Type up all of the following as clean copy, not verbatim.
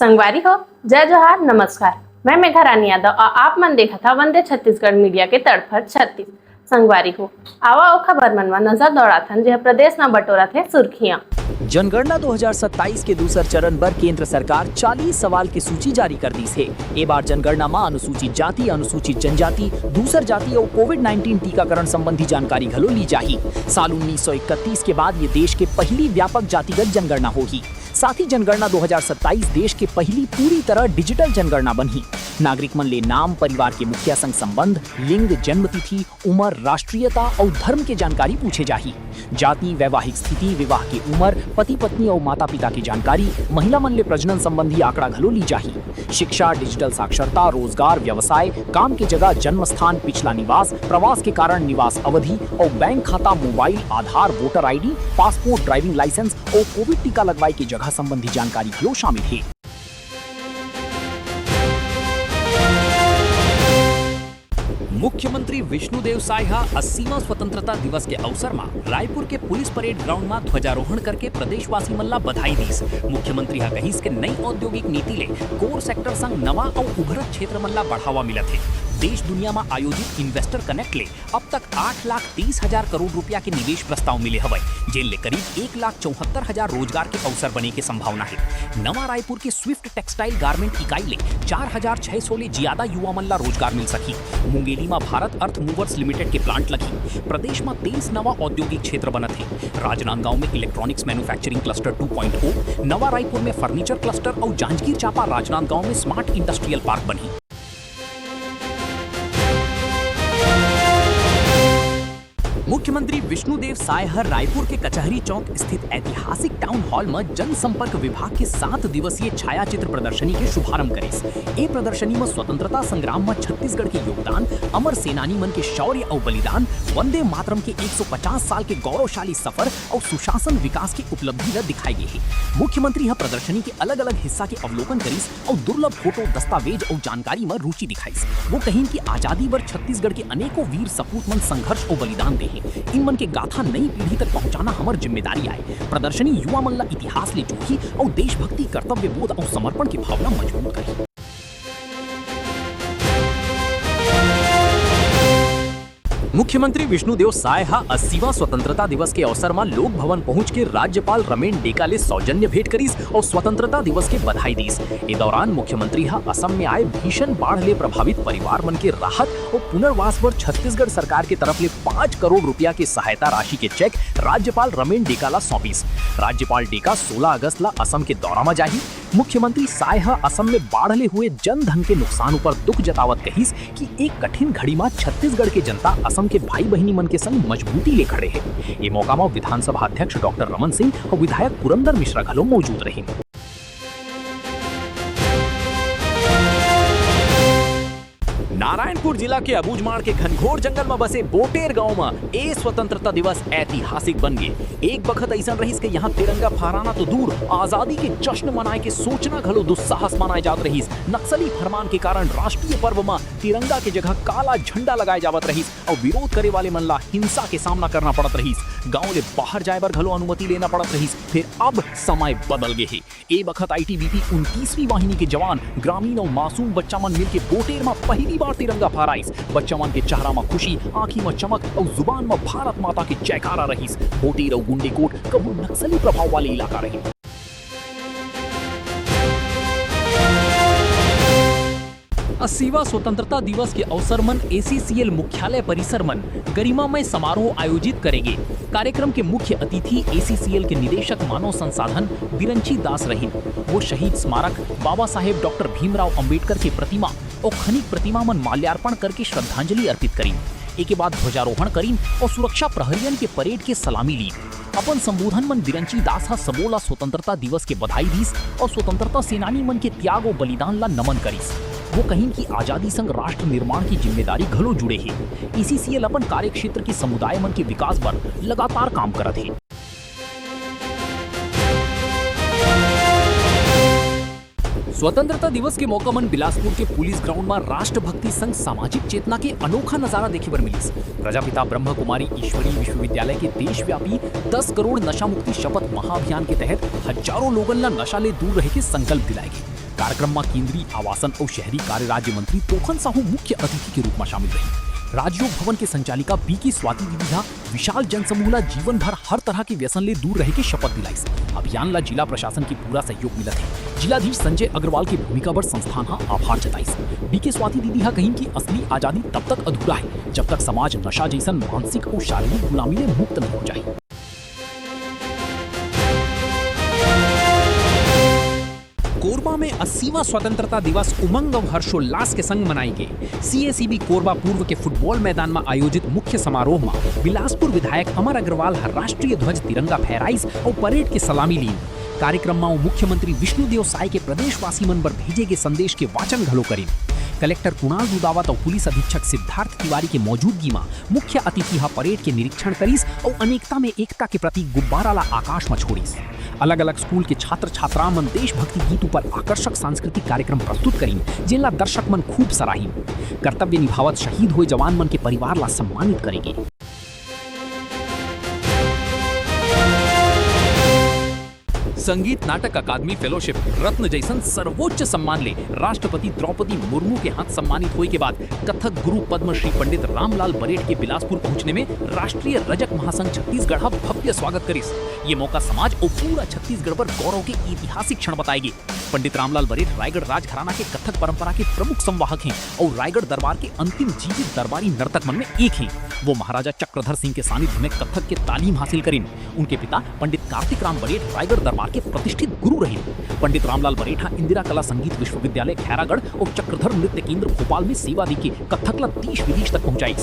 संगवारी हो, जय जोहार, नमस्कार। मैं मेघा रानी यादव और आप मन देखा था वंदे छत्तीसगढ़ मीडिया के तड़फड़ 36 संगवारी हो। आवा ओ खबर मनवा नजर दौड़ाथन जह प्रदेश न बटोरा थे सुर्खियां। जनगणना 2027 के दूसर चरण पर केंद्र सरकार 40 सवाल की सूची जारी कर दी है। ए बार जनगणना में अनुसूचित जाति, अनुसूचित जनजाति, दूसर जाति और कोविड-19 टीकाकरण संबंधी जानकारी घलो ली जाही। साल 1931 के बाद ये देश के पहली व्यापक जातिगत जनगणना होगी। साथ ही जनगणना 2027 देश के पहली पूरी तरह डिजिटल जनगणना बनी। नागरिक मन ले नाम, परिवार के मुखिया संग संबंध, लिंग, जन्म तिथि, उम्र, राष्ट्रीयता और धर्म के जानकारी पूछे जाही। जाति, वैवाहिक स्थिति, विवाह की उम्र, पति पत्नी और माता पिता की जानकारी, महिला मन ले प्रजनन संबंधी आंकड़ा घलो ली जाही। शिक्षा, डिजिटल साक्षरता, रोजगार, व्यवसाय, काम की जगह, जन्म स्थान, पिछला निवास, प्रवास के कारण निवास अवधि और बैंक खाता, mobile, Aadhaar, voter ID, passport, driving licence और कोविड टीका लगवाई की जगह संबंधी जानकारी घलो शामिल है। मुख्यमंत्री विष्णुदेव साय 80वां स्वतंत्रता दिवस के अवसर में रायपुर के पुलिस परेड ग्राउंड में ध्वजारोहण करके प्रदेशवासी मन ला बधाई दीस। मुख्यमंत्री कहिस के नई औद्योगिक नीति ले कोर सेक्टर संग नवा और उभरत क्षेत्र मन ला बढ़ावा मिलत है। देश दुनिया में आयोजित इन्वेस्टर कनेक्ट ले अब तक 8,30,000 करोड़ रुपया के निवेश प्रस्ताव मिले हवय, जेन ले करीब 1,74,000 रोजगार के अवसर बने के संभावना है। नवा रायपुर के स्विफ्ट टेक्सटाइल गारमेंट इकाई ले 4,600 ले ज्यादा युवा मन ला रोजगार मिल सकी। मुंगेली में भारत अर्थ मूवर्स लिमिटेड के प्लांट लगी। प्रदेश में 23 नवा औद्योगिक क्षेत्र बनत है। राजनांदगांव में इलेक्ट्रॉनिक्स मैन्युफैक्चरिंग क्लस्टर 2.0, नवा रायपुर में फर्नीचर क्लस्टर और जांजगीर चांपा राजनांदगांव में स्मार्ट इंडस्ट्रियल पार्क बनी। मुख्यमंत्री विष्णुदेव साय रायपुर के कचहरी चौक स्थित ऐतिहासिक टाउन हॉल में जनसंपर्क विभाग के 7 दिवसीय छायाचित्र प्रदर्शनी के शुभारंभ करिस। ए प्रदर्शनी में स्वतंत्रता संग्राम में छत्तीसगढ़ के योगदान, अमर सेनानी मन के शौर्य और बलिदान, वंदे मातरम के 150 साल के गौरवशाली सफर और सुशासन विकास की उपलब्धि दिखाई गई है। मुख्यमंत्री प्रदर्शनी के अलग अलग हिस्सा के अवलोकन करिस और दुर्लभ फोटो, दस्तावेज और जानकारी में रुचि दिखाइस। वो कहीं की आजादी वर छत्तीसगढ़ के अनेकों वीर सपूत मन संघर्ष और बलिदान दे। इन मन के गाथा नई पीढ़ी तक पहुंचाना हमार जिम्मेदारी आए। प्रदर्शनी युवा मन ला इतिहास ले जोही और देशभक्ति, कर्तव्य बोध और समर्पण की भावना मजबूत करी। मुख्यमंत्री विष्णुदेव साय 80वां स्वतंत्रता दिवस के अवसर में लोक भवन पहुंच के राज्यपाल रमेन डेका ले सौजन्य भेंट करीस और स्वतंत्रता दिवस के बधाई दीस। इस दौरान मुख्यमंत्री असम में आए भीषण बाढ़ ले प्रभावित परिवार मन के राहत और पुनर्वास पर छत्तीसगढ़ सरकार के तरफ ले 5 करोड़ रुपया के सहायता राशि के चेक राज्यपाल रमेन डेका ला सौंपीस। राज्यपाल डेका 16 अगस्त ला असम के दौरा में जाही। मुख्यमंत्री साय असम में बाढ़ ले हुए जन धन के नुकसान पर दुख जतावत कहिस कि एक कठिन घड़ी में छत्तीसगढ़ के जनता असम के भाई बहनी मन के संग मजबूती ले खड़े हैं। ये मौका में विधानसभा अध्यक्ष डॉक्टर रमन सिंह और विधायक पुरंदर मिश्रा घलो मौजूद रहे। नारायणपुर जिला के अबूझमाड़ के घनघोर जंगल में बसे बोटेर गांव में ए स्वतंत्रता दिवस ऐतिहासिक बन गए। एक बखत ऐसा रहीस के यहाँ तिरंगा फहराना तो दूर, आजादी के जश्न मनाए के सोचना घलो दुस्साहस मनाए जात रहीस। नक्सली फरमान के कारण राष्ट्रीय पर्व में तिरंगा के जगह काला झंडा लगाए जावत रहीस और विरोध करे वाले मन ला हिंसा के सामना करना पड़त रहीस। गाँव ले बाहर जाए बर घलो अनुमति लेना पड़त रहीस। फिर अब समय बदल गए है। ए बखत ITBP 29वीं वाहिनी के जवान ग्रामीण और मासूम बच्चा मन मिल के बोटेर में पहली बार तिरंगा फहराइस। बच्चा मन के चेहरा में खुशी, आंखी में चमक और जुबान में भारत माता के जयकारा रहीस। बोटेर और गुंडेकोट कबू नक्सली प्रभाव वाले इलाका रही। 80वां स्वतंत्रता दिवस के अवसर मन ACCL मुख्यालय परिसर मन गरिमामय समारोह आयोजित करेंगे। कार्यक्रम के मुख्य अतिथि ACCL के निदेशक मानव संसाधन बिरंची दास रहीन। वो शहीद स्मारक, बाबा साहेब डॉक्टर भीमराव अंबेडकर की प्रतिमा और खनिक प्रतिमा मन माल्यार्पण करके श्रद्धांजलि अर्पित करीन। एक के बाद ध्वजारोहण करीन और सुरक्षा प्रहरियन के परेड के सलामी ली। अपन संबोधन मन बिरंची दास सबोला स्वतंत्रता दिवस के बधाई दीस और स्वतंत्रता सेनानी मन के त्याग और बलिदान ला नमन करीस। वो कहीं की आजादी संग राष्ट्र निर्माण की जिम्मेदारी घलो जुड़े है। ACCL अपन कार्य क्षेत्र के समुदाय मन के विकास पर लगातार काम करत है। स्वतंत्रता दिवस के मौका मन बिलासपुर के पुलिस ग्राउंड में राष्ट्रभक्ति संग सामाजिक चेतना के अनोखा नजारा देखे बर मिलिस। प्रजापिता ब्रह्म कुमारी ईश्वरी विश्वविद्यालय के देशव्यापी 10 करोड़ नशा मुक्ति शपथ महाअभियान के तहत हजारों लोगन ला नशा ले दूर रहे के संकल्प दिलाए गए। कार्यक्रम में केंद्रीय आवासन और शहरी कार्य राज्य मंत्री तोखन साहू मुख्य अतिथि के रूप में शामिल रही। राजयोग भवन के संचालिका बीके स्वाति दीदी विशाल जनसमूह जीवन भर हर तरह के व्यसन ले दूर रहे के शपथ दिलाइस। अभियान ला जिला प्रशासन की पूरा सहयोग मिलत है। जिलाधीश संजय अग्रवाल की भूमिका पर संस्थान आभार जताइस। बीके स्वाति दीदी कहीं की असली आजादी तब तक अधूरा है जब तक समाज नशा जैसन मानसिक और शारीरिक गुलामी में मुक्त नहीं हो जाए। कोरबा में 80वां स्वतंत्रता दिवस उमंग और हर्षोल्लास के संग मनाई गई। सीएसीबी कोरबा पूर्व के फुटबॉल मैदान में आयोजित मुख्य समारोह में बिलासपुर विधायक अमर अग्रवाल राष्ट्रीय ध्वज तिरंगा फहराइस और परेड की सलामी ली। कार्यक्रम में मुख्यमंत्री विष्णुदेव साय के प्रदेशवासी मन पर भेजे गए संदेश के वाचन घलो करी। कलेक्टर कुणाल दुदावत और पुलिस अधीक्षक सिद्धार्थ तिवारी के मौजूदगी में मुख्य अतिथि परेड के निरीक्षण करीस और अनेकता में एकता के प्रति गुब्बारा ला आकाश में छोड़ीस। अलग अलग स्कूल के छात्र छात्रा मन देशभक्ति गीत पर आकर्षक सांस्कृतिक कार्यक्रम प्रस्तुत करीन जिनला दर्शक मन खूब सराही। कर्तव्य निभावत शहीद हुए जवान मन के परिवार ला सम्मानित करेंगे। संगीत नाटक अकादमी फेलोशिप रत्न जैसन सर्वोच्च सम्मान ले राष्ट्रपति द्रौपदी मुर्मू के हाथ सम्मानित होने के बाद कथक गुरु पद्मश्री पंडित रामलाल बरेठ के बिलासपुर पहुंचने में राष्ट्रीय रजक महासंघ छत्तीसगढ़ भव्य स्वागत करिस। ये मौका समाज और पूरा छत्तीसगढ़ पर गौरव के ऐतिहासिक क्षण बताएगी। पंडित रामलाल बरेठ रायगढ़ राजघराना के कथक परंपरा के प्रमुख संवाहक हैं और रायगढ़ दरबार के अंतिम जीवित दरबारी नर्तक मन में एक हैं। वो महाराजा चक्रधर सिंह के सानिध्य में कथक के तालीम हासिल करें। उनके पिता पंडित कार्तिक राम बरेठ रायगढ़ दरबार के प्रतिष्ठित गुरु रहे। पंडित रामलाल बरेठा इंदिरा कला संगीत विश्वविद्यालय खैरागढ़ और चक्रधर नृत्य केंद्र भोपाल में सेवा दी के कथकला देश विदेश तक पहुंचाई।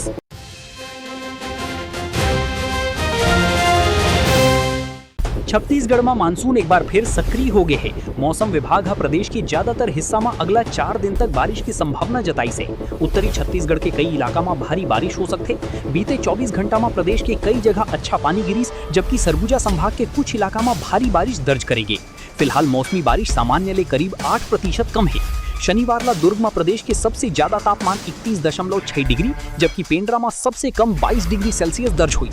छत्तीसगढ़ में मानसून एक बार फिर सक्रिय हो गए है। मौसम विभाग प्रदेश के ज्यादातर हिस्सा में अगला 4 दिन तक बारिश की संभावना जताई से। उत्तरी छत्तीसगढ़ के कई इलाका में भारी बारिश हो सकते। बीते 24 घंटा में प्रदेश के कई जगह अच्छा पानी गिरीस, जबकि सरगुजा संभाग के कुछ इलाका में भारी बारिश दर्ज करेगी। फिलहाल मौसमी बारिश सामान्य ले करीब 8% कम है। शनिवार ला दुर्ग में प्रदेश के सबसे ज्यादा तापमान 31.6 डिग्री जबकि पेंड्रा में सबसे कम 22 डिग्री सेल्सियस दर्ज हुई।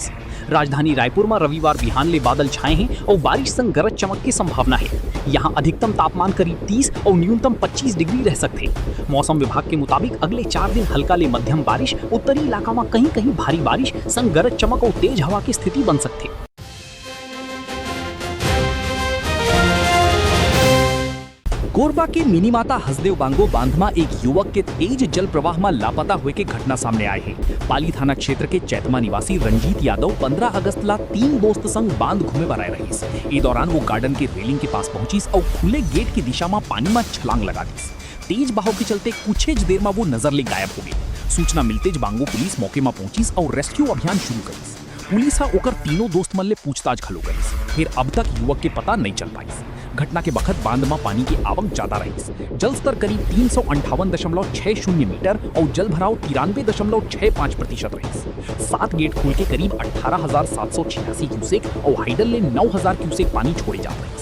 राजधानी रायपुर में रविवार बिहान ले बादल छाए हैं और बारिश संग गरज चमक की संभावना है। यहाँ अधिकतम तापमान करीब 30 और न्यूनतम 25 डिग्री रह सकते। मौसम विभाग के मुताबिक अगले 4 दिन हल्का ले मध्यम बारिश, उत्तरी इलाका में कहीं कहीं भारी बारिश संग गरज चमक और तेज हवा की स्थिति बन सकती। कोरबा के मिनीमाता हसदेव बांगो बांध में एक युवक के तेज जल प्रवाह में लापता हुए के घटना सामने आए हैं। पाली थाना क्षेत्र के चैतमा निवासी रंजीत यादव 15 अगस्त ला 3 दोस्त संग बांध घूमे बराए रहीस। इस दौरान वो गार्डन के रेलिंग के पास पहुंचीस और खुले गेट की दिशा में पानी में छलांग लगा दीस। तेज बहाव के चलते कुछ देर में वो नजर ले गायब हो गई। सूचना मिलते बांगो पुलिस मौके में पहुंचीस और रेस्क्यू अभियान शुरू करीस। पुलिस ओकर तीनों दोस्त मन ले पूछताछ खलो करीस। फिर अब तक युवक के पता नहीं चल पाई। घटना के बखत बांध में पानी की आवक ज्यादा रही। जल स्तर करीब 358.60 मीटर और जल भराव 93.65% रही। 7 गेट खोल के करीब 18,786 क्यूसेक और हाइडल ले 9,000 क्यूसेक पानी छोड़े जा रहे।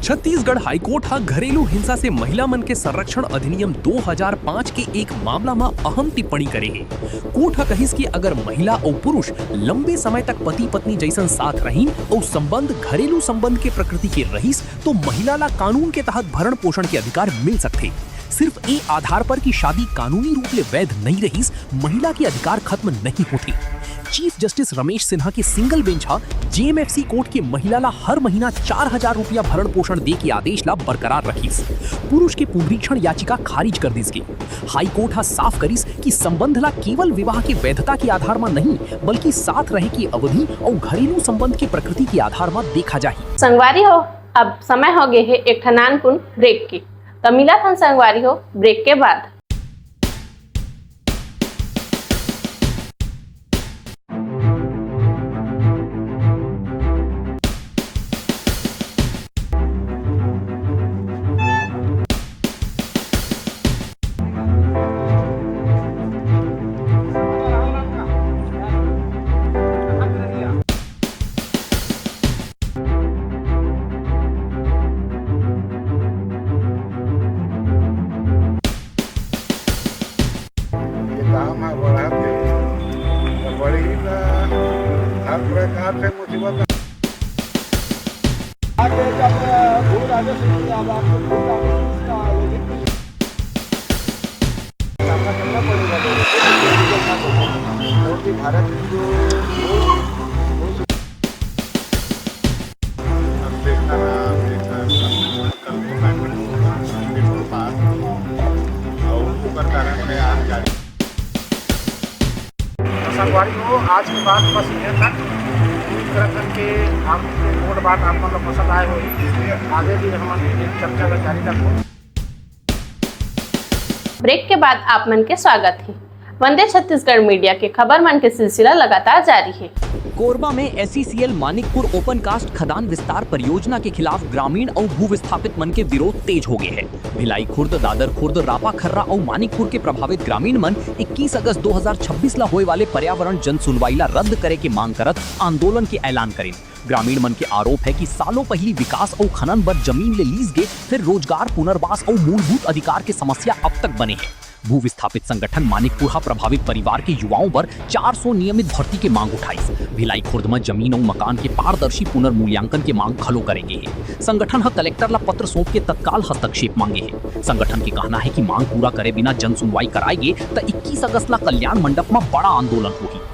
छत्तीसगढ़ हाईकोर्ट घरेलू हिंसा से महिला मन के संरक्षण अधिनियम 2005 के एक मामला में अहम टिप्पणी करे है। कोर्ट कहिस कि अगर महिला और पुरुष लंबे समय तक पति पत्नी जैसन साथ रहीन और संबंध घरेलू संबंध के प्रकृति के रहीस तो महिला ला कानून के तहत भरण पोषण के अधिकार मिल सकते। सिर्फ ए आधार पर कि शादी कानूनी रूप ले वैध नहीं रहीस महिला के अधिकार खत्म नहीं होते। चीफ जस्टिस रमेश सिन्हा की सिंगल बेंच जेएमएफसी कोर्ट के महिला ला हर महीना 4,000 रुपया भरण पोषण दे के आदेश ला बरकरार रखीस। पुरुष के पुनरीक्षण याचिका खारिज कर दीस गई। हाई कोर्ट साफ करीस कि संबंध ला केवल विवाह की वैधता के आधार में नहीं बल्कि साथ रहे की अवधि और घरेलू संबंध की प्रकृति के आधार में देखा जाए। संगवारी हो, अब समय हो गए है एक नानकुन ब्रेक की। तो मिला था संगवारी हो ब्रेक के बाद। वजह से कि अब आपको इसका आयोजन सामना करना पड़ेगा क्योंकि भारत की जो संगवारी हो आज के बाद बस ये तक उत्तराखंड के हम वोट बात आप मतलब पसंद आए हो आगे भी हम चर्चा का जारी रखो। ब्रेक के बाद आप मन के स्वागत है। वंदे छत्तीसगढ़ मीडिया के खबर मन के सिलसिला लगातार जारी है। कोरबा में SECL मानिकपुर ओपन कास्ट खदान विस्तार परियोजना के खिलाफ ग्रामीण और भू विस्थापित मन के विरोध तेज हो गए हैं। भिलाई खुर्द, दादर खुर्द, रापा खर्रा और मानिकपुर के प्रभावित ग्रामीण मन 21 अगस्त 2026 ला होए वाले पर्यावरण जन सुनवाई ला रद्द करे के मांग करत आंदोलन के ऐलान करें। ग्रामीण मन के आरोप है कि सालों पहली विकास और खनन बर जमीन ले लीज गे, फिर रोजगार, पुनर्वास और मूलभूत अधिकार के समस्या अब तक बने हैं। भू विस्थापित संगठन मानिकपुर प्रभावित परिवार के युवाओं पर 400 नियमित भर्ती के मांग उठाई। भिलाई खुर्द में जमीन और मकान के पारदर्शी पुनर्मूल्यांकन के मांग खलो करेंगे है। संगठन कलेक्टर ला पत्र सौंप के तत्काल हस्तक्षेप मांगे है। संगठन के कहना है कि मांग पूरा करे बिना जन सुनवाई कराएंगे तो 21 अगस्त ला कल्याण मंडप में बड़ा आंदोलन होगी।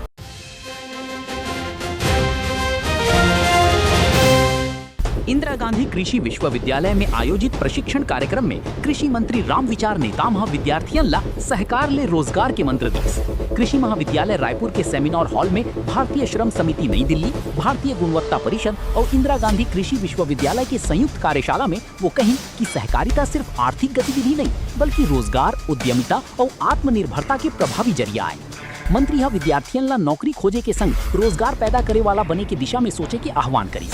इंदिरा गांधी कृषि विश्वविद्यालय में आयोजित प्रशिक्षण कार्यक्रम में कृषि मंत्री रामविचार नेताम विद्यार्थियों ला सहकार ले रोजगार के मंत्र दिस। कृषि महाविद्यालय रायपुर के सेमिनार हॉल में भारतीय श्रम समिति नई दिल्ली, भारतीय गुणवत्ता परिषद और इंदिरा गांधी कृषि विश्वविद्यालय के संयुक्त कार्यशाला में वो कही कि सहकारिता सिर्फ आर्थिक गतिविधि नहीं बल्कि रोजगार, उद्यमिता और आत्मनिर्भरता के प्रभावी जरिया है। मंत्री विद्यार्थियों ला नौकरी खोजे के संग रोजगार पैदा करे वाला बने के दिशा में सोचे के आह्वान करी।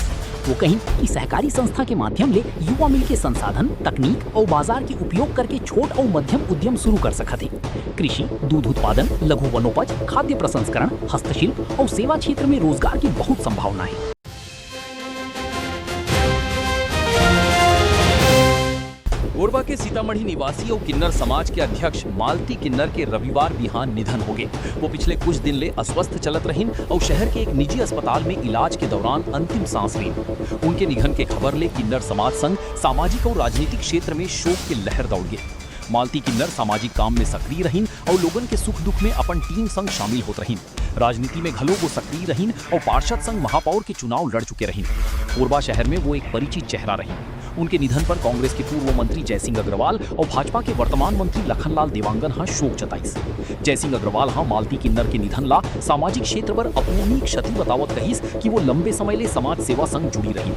वो कहीं कि सहकारी संस्था के माध्यम ले युवा मिल के संसाधन, तकनीक और बाजार के उपयोग करके छोट और मध्यम उद्यम शुरू कर सकते। कृषि, दूध उत्पादन, लघु वनोपज, खाद्य प्रसंस्करण, हस्तशिल्प और सेवा क्षेत्र में रोजगार की बहुत संभावना है। कोरबा के सीतामढ़ी निवासी और किन्नर समाज के अध्यक्ष मालती किन्नर के रविवार बिहान निधन हो गए। वो पिछले कुछ दिन ले अस्वस्थ चलत रहीन और शहर के एक निजी अस्पताल में इलाज के दौरान अंतिम सांस लीन। उनके निधन के खबर ले किन्नर समाज संघ सामाजिक और राजनीतिक क्षेत्र में शोक की लहर दौड़ गई। मालती किन्नर सामाजिक काम में सक्रिय रहीन और लोगन के सुख दुख में अपन टीम संग शामिल होत रहीन। राजनीति में घलो वो सक्रिय रहीन और पार्षद संघ महापौर के चुनाव लड़ चुके रहीन। कोरबा शहर में वो एक परिचित चेहरा रही। उनके निधन पर कांग्रेस के पूर्व मंत्री जयसिंह अग्रवाल और भाजपा के वर्तमान मंत्री लखनलाल देवांगन शोक जताई। जयसिंह अग्रवाल मालती किन्नर के निधन ला सामाजिक क्षेत्र पर अपूर्णीय क्षति बतावत कहिस कि वो लंबे समय ले समाज सेवा संग जुड़ी रही।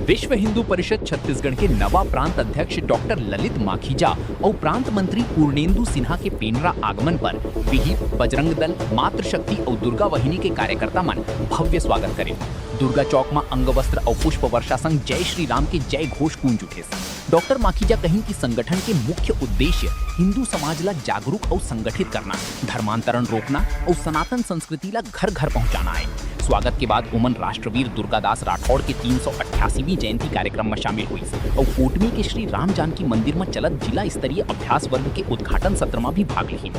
विश्व हिंदू परिषद छत्तीसगढ़ के नवा प्रांत अध्यक्ष डॉक्टर ललित माखीजा और प्रांत मंत्री पूर्णेंदु सिन्हा के पेंड्रा आगमन पर विहिप, बजरंग दल, मातृशक्ति और दुर्गा वाहिनी के कार्यकर्ता मन भव्य स्वागत करे। दुर्गा चौक में अंग वस्त्र और पुष्प वर्षा संग जय श्री राम के जय घोष गूंज उठे। डॉक्टर माखीजा कहीं कि संगठन के मुख्य उद्देश्य हिंदू समाज ला जागरूक और संगठित करना, धर्मांतरण रोकना और सनातन संस्कृति ला घर घर पहुंचाना है। स्वागत के बाद उमन राष्ट्रवीर दुर्गादास राठौड़ के 388वीं जयंती कार्यक्रम में शामिल हुई और कोटमी के श्री राम जानकी मंदिर में चलत जिला स्तरीय अभ्यास वर्ग के उद्घाटन सत्र में भी भाग ली।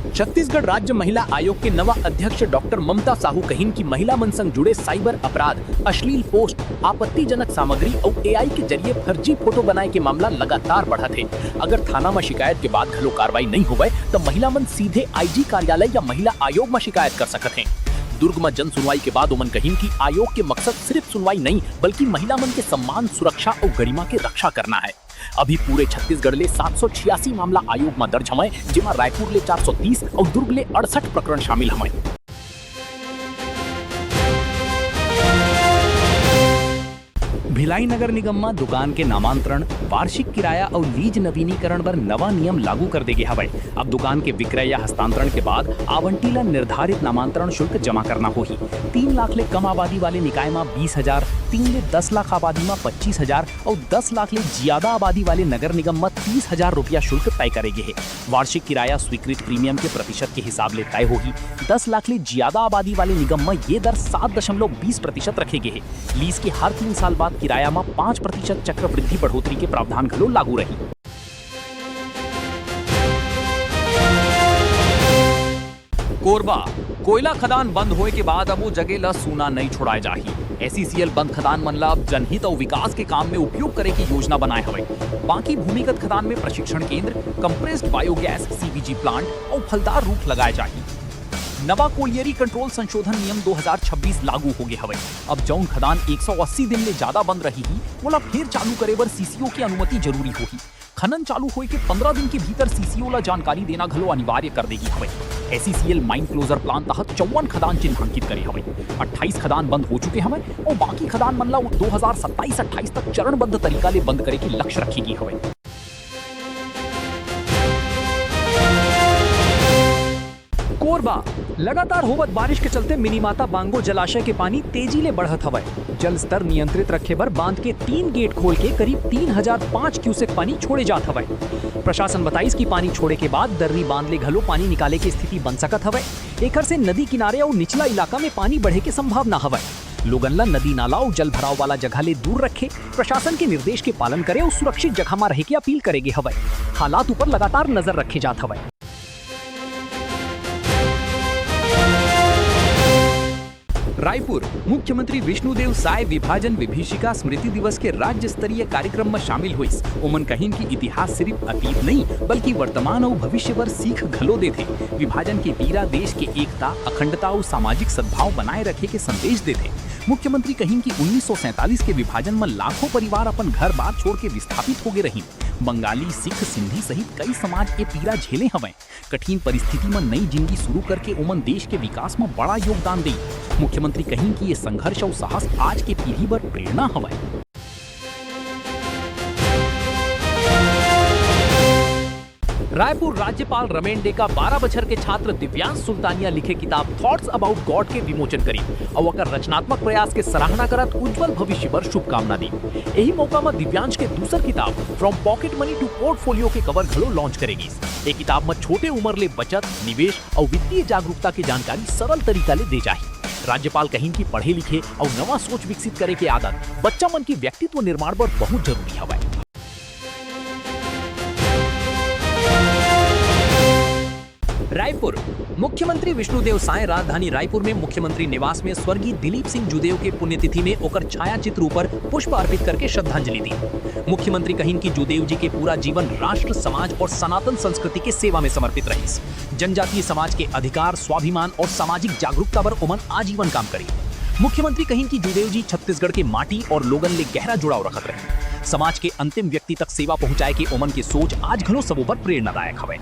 छत्तीसगढ़ राज्य महिला आयोग के नवा अध्यक्ष डॉक्टर ममता साहू कहिन की महिला मन संग जुड़े साइबर अपराध, अश्लील पोस्ट, आपत्तिजनक सामग्री और AI के जरिए फर्जी फोटो बनाए के मामला लगातार बढ़ा थे। अगर थाना में शिकायत के बाद घलो कार्रवाई नहीं होवे तो महिला मन सीधे IG कार्यालय या महिला आयोग में शिकायत कर सकते हैं। दुर्ग में जन सुनवाई के बाद उमन कहिन की आयोग के मकसद सिर्फ सुनवाई नहीं बल्कि महिला मन के सम्मान, सुरक्षा और गरिमा के रक्षा करना है। अभी पूरे छत्तीसगढ़ ले 786 मामला आयोग में दर्ज हमें, जिमा रायपुर ले 430 और दुर्ग ले 68 प्रकरण शामिल हमें। भिलाई नगर निगम में दुकान के नामांतरण, वार्षिक किराया और लीज नवीनीकरण पर नवा नियम लागू कर देगे हवे। अब दुकान के विक्रय या हस्तांतरण के बाद आवंटी ला निर्धारित नामांतरण शुल्क जमा करना होगी। 3 लाख ले कम आबादी वाले निकाय में 20,000, 3 ले 10 लाख आबादी में 25,000 और 10 लाख ले ज्यादा आबादी वाले नगर निगम में 30,000 रुपया शुल्क तय करेगे है। वार्षिक किराया स्वीकृत प्रीमियम के प्रतिशत के हिसाब ले तय होगी। 10 लाख ले ज्यादा आबादी वाले निगम में ये दर 7.20% रखेगे है। लीज के हर 3 साल बाद किराया में 5% चक्रवृद्धि बढ़ोतरी के प्रावधान घलो लागू रही। कोरबा कोयला खदान बंद होए के बाद अब वो जगह ला सूना नहीं छोड़ाए जाही। एसईसीएल बंद खदान मन ला अब जनहित और विकास के काम में उपयोग करे की योजना बनाए हवे। बाकी भूमिगत खदान में प्रशिक्षण केंद्र, कंप्रेस्ड बायोगैस सीबीजी प्लांट और फलदार रूख लगाए जाही। नवा कोलियरी कंट्रोल संशोधन नियम 2026 लागू हो गए हवे। अब जौन खदान 180 दिन ले ज्यादा बंद रही ही बोला फिर चालू करे बर सीसीओ की अनुमति जरूरी होही। खनन चालू होए के 15 दिन के भीतर सीसीओ ला जानकारी देना घलो अनिवार्य कर देगी हवे। एसईसीएल माइन क्लोजर प्लान तहत 54 खदान चिन्हांकित करे हवे। 28 खदान बंद हो चुके हवे और बाकी खदान मन ला 2027-28 तक चरणबद्ध तरीका ले बंद करे की लक्ष्य रखेगी हवे। कोरबा लगातार होवत बारिश के चलते मिनीमाता बांगो जलाशय के पानी तेजी ले बढ़त हवय। जल स्तर नियंत्रित रखे बर बांध के 3 गेट खोल के करीब 3005 क्यूसेक पानी छोड़े जात हवय। प्रशासन बताइस कि पानी छोड़े के बाद दर्री बांध ले घलो पानी निकाले की स्थिति बन सकत हवय। एकर से नदी किनारे और निचला इलाका में पानी बढ़े के संभावना हवय। लोगन ला नदी नाला और जल भराव वाला जगह ले दूर रखे, प्रशासन के निर्देश के पालन करे और सुरक्षित जगह में रहे की अपील करेगे हवय। हालात ऊपर लगातार नजर रखे जात हवय। रायपुर मुख्यमंत्री विष्णुदेव साय विभाजन विभीषिका स्मृति दिवस के राज्य स्तरीय कार्यक्रम में शामिल हुई। उमन कहिन की इतिहास सिर्फ अतीत नहीं बल्कि वर्तमान और भविष्य पर सीख घलो देथे। विभाजन के पीरा देश के एकता, अखंडता और सामाजिक सद्भाव बनाए रखे के संदेश देथे। मुख्यमंत्री कहिन की 1947 के विभाजन में लाखों परिवार अपन घर बार छोड़ के विस्थापित हो गए रही। बंगाली, सिख, सिंधी सहित कई समाज ए पीड़ा झेले हवे। कठिन परिस्थिति में नई जिंदगी शुरू करके उमन देश के विकास में बड़ा योगदान दी। मुख्यमंत्री कहिन की ये संघर्ष और साहस आज के पीढ़ी पर प्रेरणा हवे। रायपुर राज्यपाल रमेंडे का 12 बछर के छात्र दिव्यांश सुल्तानिया लिखे किताब थॉट्स अबाउट गॉड के विमोचन करी और ओकर रचनात्मक प्रयास के सराहना करत उज्जवल भविष्य पर शुभकामना दी। यही मौका में दिव्यांश के दूसर किताब from pocket money to portfolio के कवर घलो लॉन्च करेगी। ये किताब में छोटे उम्र ले बचत, निवेश और वित्तीय जागरूकता की जानकारी सरल तरीका ले दे जाही। राज्यपाल कहिन की पढ़े लिखे और नवा सोच विकसित करे के आदत बच्चा मन की व्यक्तित्व निर्माण पर बहुत जरूरी हवे। रायपुर मुख्यमंत्री विष्णुदेव साय राजधानी रायपुर में मुख्यमंत्री निवास में स्वर्गीय दिलीप सिंह जुदेव के पुण्यतिथि में ओकर छाया चित्र ऊपर पुष्प अर्पित करके श्रद्धांजलि दी। मुख्यमंत्री कहिन की जुदेव जी के पूरा जीवन राष्ट्र, समाज और सनातन संस्कृति के सेवा में समर्पित रही। जनजातीय समाज के अधिकार, स्वाभिमान और सामाजिक जागरूकता पर उमन आजीवन काम करी। मुख्यमंत्री कहिन की जुदेव जी छत्तीसगढ़ के माटी और लोगन ले गहरा जुड़ाव रखत रहे। समाज के अंतिम व्यक्ति तक सेवा पहुंचाए के उमन की सोच आज घलो सबों पर प्रेरणादायक हवे।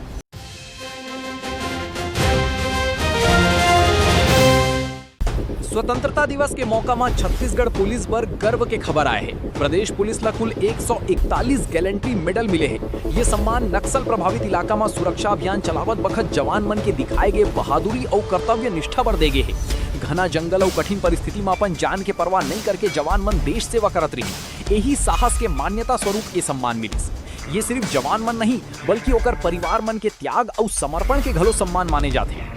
स्वतंत्रता दिवस के मौका में छत्तीसगढ़ पुलिस पर गर्व के खबर आए हैं। प्रदेश पुलिस ला कुल 141 गैलेंट्री मेडल मिले हैं। ये सम्मान नक्सल प्रभावित इलाका में सुरक्षा अभियान चलावत बखत जवान मन के दिखाए गए बहादुरी और कर्तव्य निष्ठा पर देगे है। घना जंगल और कठिन परिस्थिति में अपन जान के परवाह नहीं करके जवान मन देश सेवा करत रही। यही साहस के मान्यता स्वरूप ये सम्मान मिलिस। ये सिर्फ जवान मन नहीं बल्कि ओकर परिवार मन के त्याग और समर्पण के घलो सम्मान माने जाते हैं।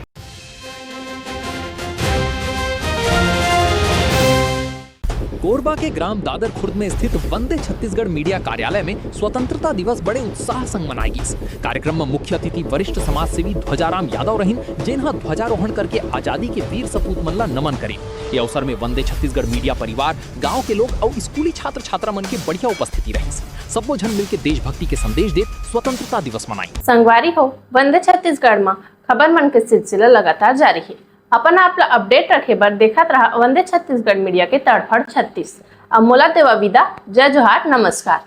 कोरबा के ग्राम दादर खुर्द में स्थित वंदे छत्तीसगढ़ मीडिया कार्यालय में स्वतंत्रता दिवस बड़े उत्साह संग मनाएगी। कार्यक्रम में मुख्य अतिथि वरिष्ठ समाज सेवी ध्वजाराम यादव रहिन, जिन्हा ध्वजारोहण करके आजादी के वीर सपूत मन ला नमन करे। ये अवसर में वंदे छत्तीसगढ़ मीडिया परिवार, गांव के लोग और स्कूली छात्र छात्रा मन के बढ़िया उपस्थिति रही। सबो जन मिलकर देशभक्ति के संदेश दे स्वतंत्रता दिवस मनाई। संगवारी हो वंदे छत्तीसगढ़ में खबर मन के सिलसिला लगातार जारी है। अपन आप अपडेट रखे बर देखत रहा वंदे छत्तीसगढ़ मीडिया के तड़फड़ 36। अब मोला देवा विदा। जय जोहार, नमस्कार।